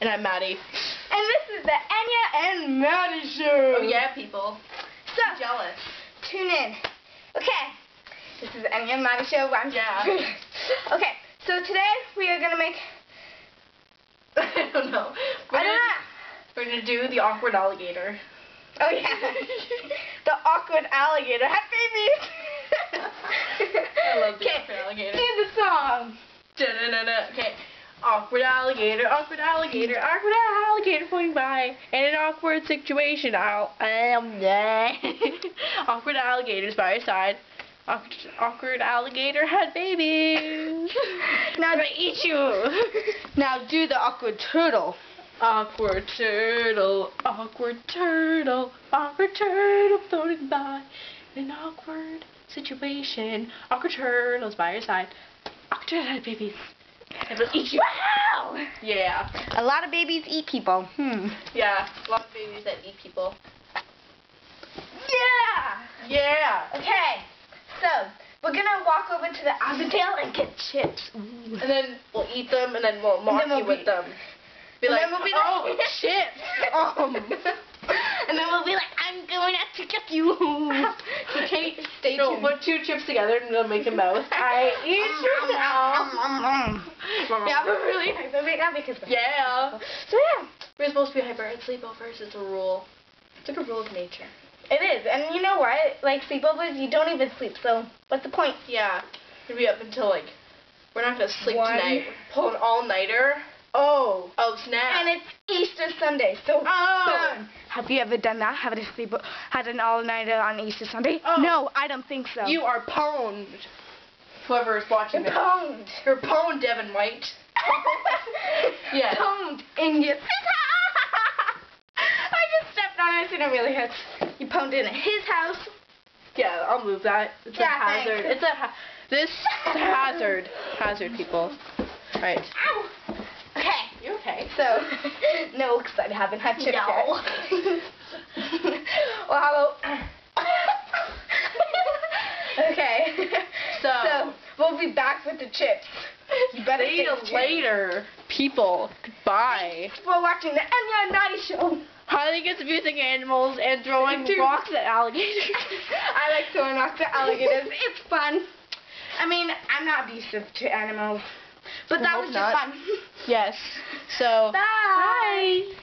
And I'm Maddie. And this is the Anya and Maddie Show. Oh yeah, people. So, I'm jealous. Tune in. Okay. This is the Anya and Maddie Show. Yeah. Okay, so today we are going to make... I don't know. We're gonna do the awkward alligator. Oh yeah. The awkward alligator. Have babies. I love the awkward alligator. Do the song. Da-da-da-da. Okay. Awkward alligator, awkward alligator, awkward alligator going by in an awkward situation. Awkward alligators by your side. Awkward alligator had babies. Now I'm gonna eat you. Now do the awkward turtle. Awkward turtle, awkward turtle, awkward turtle floating by in an awkward situation. Awkward turtles by your side. Awkward turtle had babies. I will eat you. Wow! Yeah. A lot of babies eat people. Yeah. A lot of babies that eat people. Yeah! Yeah. Okay, so we're gonna walk over to the Avondale and get chips. Ooh. And then we'll eat them, and then we'll mock you with them. Be like, oh, chips. And then we'll be like, I'm going out to get you. Okay, stay no, tuned. put two chips together and we'll make a mouth. I eat you now. Yeah, we're really hyper right now because Yeah. So yeah, We're supposed to be hyper at sleepovers. It's a rule. It's like a rule of nature. it is. And you know what? Like sleepovers, you don't even sleep. So what's the point? Yeah. We're gonna be up until like, we're not gonna sleep 1. tonight. We're pulling all-nighter. Oh. Oh, snap. And it's Easter Sunday, so Oh. Have you ever done that? Had an all-nighter on Easter Sunday? Oh. No, I don't think so. You are pwned. Whoever is watching this. Pwned. You're pwned, Devin White. Yes. Pwned in your... I just stepped on it and it really hurts. You pwned in at his house. Yeah, I'll move that. It's Yeah, a hazard. thanks. This is a hazard. Hazard, people. Right. Ow! Okay. You okay? So, no, because I haven't had chips No. yet. Well, how about... Okay. So, we'll be back with the chips. You better See you stay tuned. later, people. Goodbye. We're watching the Anya and Maddie Show. Harley gets abusing animals and throwing rocks at alligators. I like throwing rocks at alligators. It's fun. I mean, I'm not abusive to animals. But I that hope was just not. fun. Yes. So. Bye. Bye.